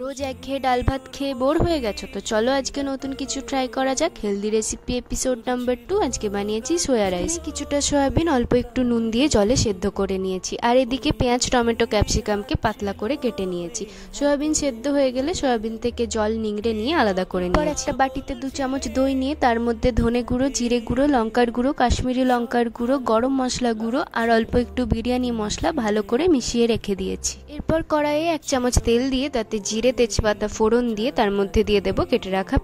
রোজ একঘেয়ে ডাল ভাত খেয়ে বোর হয়ে গেছো তো চলো আজকে নতুন কিছু ট্রাই করা যাক। Healthy recipe episode number 2। আজকে বানিয়েছি সোয়া রাইস। কিছুটা সয়াবিন অল্প একটু নুন দিয়ে জলে সেদ্ধ করে নিয়েছি, আর এদিকে পেঁয়াজ টমেটো ক্যাপসিকামকে পাতলা করে কেটে নিয়েছি। সয়াবিন সেদ্ধ হয়ে গেলে সয়াবিন থেকে জল নিংড়ে নিয়ে আলাদা করে নিয়েছি। একটা বাটিতে 2 চামচ দই নিয়ে তার মধ্যে ধনে গুঁড়ো, জিরে গুঁড়ো, লঙ্কার গুঁড়ো, কাশ্মীরি লঙ্কার গুঁড়ো, গরম মশলা গুঁড়ো আর অল্প একটু বিরিয়ানি মশলা ভালো করে মিশিয়ে রেখে দিয়েছি। এরপর কড়াইয়ে 1 চামচ তেল দিয়ে তাতে জিরে তেজপাতা ফোড়ন দিয়ে তার মধ্যে দিয়ে দেব কেটে রাখা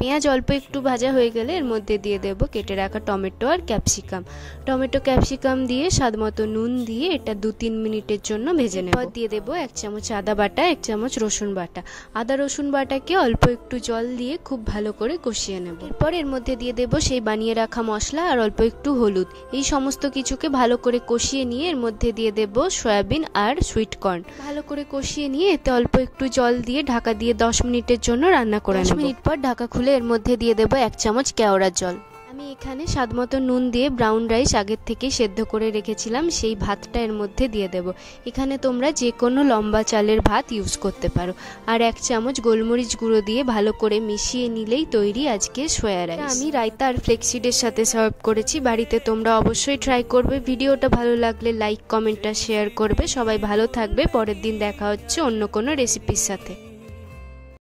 পেঁয়াজ অল্প একটু ভাজা হয়ে গেলে এর মধ্যে দিয়ে দেব কেটে রাখা টমেটো আর ক্যাপসিকাম দিয়ে স্বাদ মতো নুন দিয়ে এটা 2-3 মিনিটের জন্য ভেজে নেব। এরপর দিয়ে দেব 1 চামচ আদা বাটা, 1 চামচ রসুন বাটা। আদা রসুন বাটাকে অল্প একটু জল দিয়ে খুব ভালো করে কষিয়ে নেব। এরপর এর মধ্যে দিয়ে দেব সেই বানিয়ে রাখা মশলা আর অল্প একটু হলুদ। এই সমস্ত কিছুকে ভালো করে কষিয়ে নিয়ে এর মধ্যে দিয়ে দেব সয়াবিন আর সুইট কর্ন। ভালো করে কষিয়ে নিয়ে এতে অল্প একটু জল দিয়ে ঢাকা দিয়ে 10 মিনিটের জন্য রান্না করে নেব। 10 মিনিট পর ঢাকা খুলে এর মধ্যে দিয়ে দেব 1 চামচ কেওড়ার জল। আমি এখানে স্বাদ মতো নুন দিয়ে ব্রাউন রাইস আগের থেকে সেদ্ধ করে রেখেছিলাম, সেই ভাতটা এর মধ্যে দিয়ে দেব। এখানে তোমরা যে কোনো লম্বা চালের ভাত ইউজ করতে পারো। আর 1 চামচ গোলমরিচ গুঁড়ো দিয়ে ভালো করে মিশিয়ে নিলেই তৈরি আজকে সোয়া রাইস। আমি রায়তা আর ফ্লেক্সিডের সাথে সার্ভ করেছি। বাড়িতে তোমরা অবশ্যই ট্রাই করবে। ভিডিওটা ভালো লাগলে লাইক কমেন্ট আর শেয়ার করবে। সবাই ভালো থাকবে। পরের দিন দেখা হচ্ছে অন্য কোনো রেসিপির সাথে।